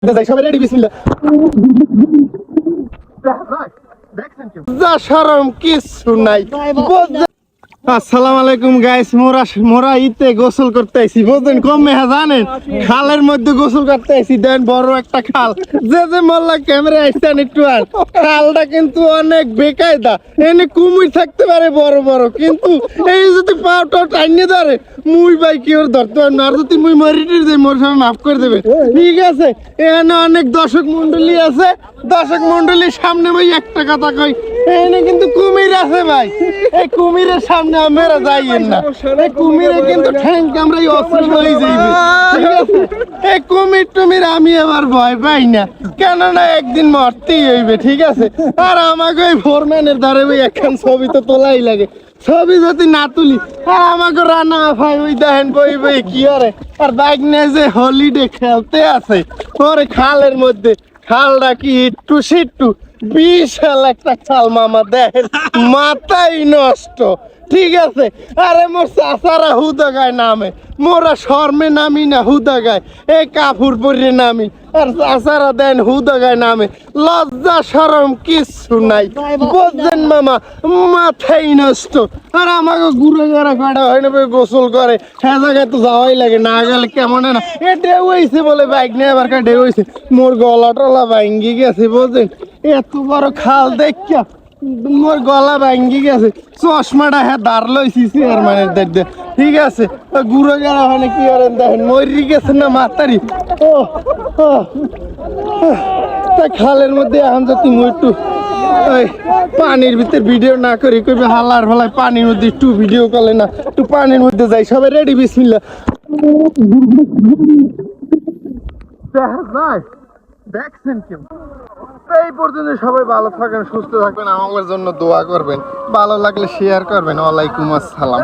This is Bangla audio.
যাই সবাই রেডি বিসমিল্লাহ যা শরম কিছু নাই আসসালামু আলাইকুম গাইস মোরা ইতে গোসল করতে আইছি বুঝলেন কমে জানেন খালের মধ্যে গোসল করতে আইছি দেন বড় একটা খাল যে মোল্লা ক্যামেরা আইছেন একটু আর খালটা কিন্তু অনেক বেকায়দা এনে কুমির থাকতে পারে বড় বড় কিন্তু এই যদি পাউটা টাইনে ধরে মুই ভাই কি ওর ধরতে পারবো না আর যদি মুই মরিটির যাই মোর সবাই মাফ করে দেবে ঠিক আছে এখানে অনেক দর্শক মন্ডলী আছে দর্শক মন্ডলীর সামনে ভাই একটা কথা কই এখানে কিন্তু কুমির আছে ভাই এই কুমিরের সামনে আমরা যাইয়েন না এই কুমিরে কিন্তু ঠ্যাং কামড়াই অস্ত্র হয়ে যাইবে ঠিক আছে এই কুমির টুমির আমি আবার ভয় পাই না কেননা একদিন মরতেই হইবে ঠিক আছে আর আমাকে ওই ফোরম্যানের ধারে ওই একখান ছবি তো তোলাই লাগে ছবি যদি না তুলি আর আমাকে রান্না ভাই ওই দেখেন বই বই কি আরে আর বাইক নিয়ে যে হলিডে খেলতে আছে ওরে খালের মধ্যে খালটা কি একটু সিট্টু বিশাল একটা খাল মামা দেখেন মাথাই নষ্ট ঠিক আছে আরে মোর চাচারা হুদা গায় নামে মোরা শর্মে নামি না হুদা গায় এই কাপড় পরে নামি আর চাচারা দেন হুদা গায় নামে লজ্জা শরম কিছু নাই বুঝছেন মামা মাথাই নষ্ট আর আমাকে ঘুরে ঘুরে কাটা হয় না গোসল করে হ্যাঁ জায়গায় তো যাওয়াই লাগে না গেলে কেমন না এ ঢেউ হয়েছে বলে বাইক নিয়ে আবার ঢেউ হয়েছে মোর গলা টলা ভাঙ্গি গেছে বুঝছেন এত বড় খাল দেখা মোর গলা ভাঙ্গি গেছে চশমাটা হ্যাঁ দাঁড় লইছি চেয়ারম্যানের দেখতে ঠিক আছে ঘুরে গেলা মানে কি করেন দেখেন মরি গেছে না মাতারি ও তা খালের মধ্যে এখন যদি মুই একটু ওই পানির ভিতরে ভিডিও না করি কইবে হালার ফলায় পানির মধ্যে একটু ভিডিও করলে না একটু পানির মধ্যে যাই সবাই রেডি বিসমিল্লাহ দেখছেন কেউ এই পর্যন্ত সবাই ভালো থাকেন সুস্থ থাকবেন আমার জন্য দোয়া করবেন ভালো লাগলে শেয়ার করবেন ওয়ালাইকুম আসসালাম।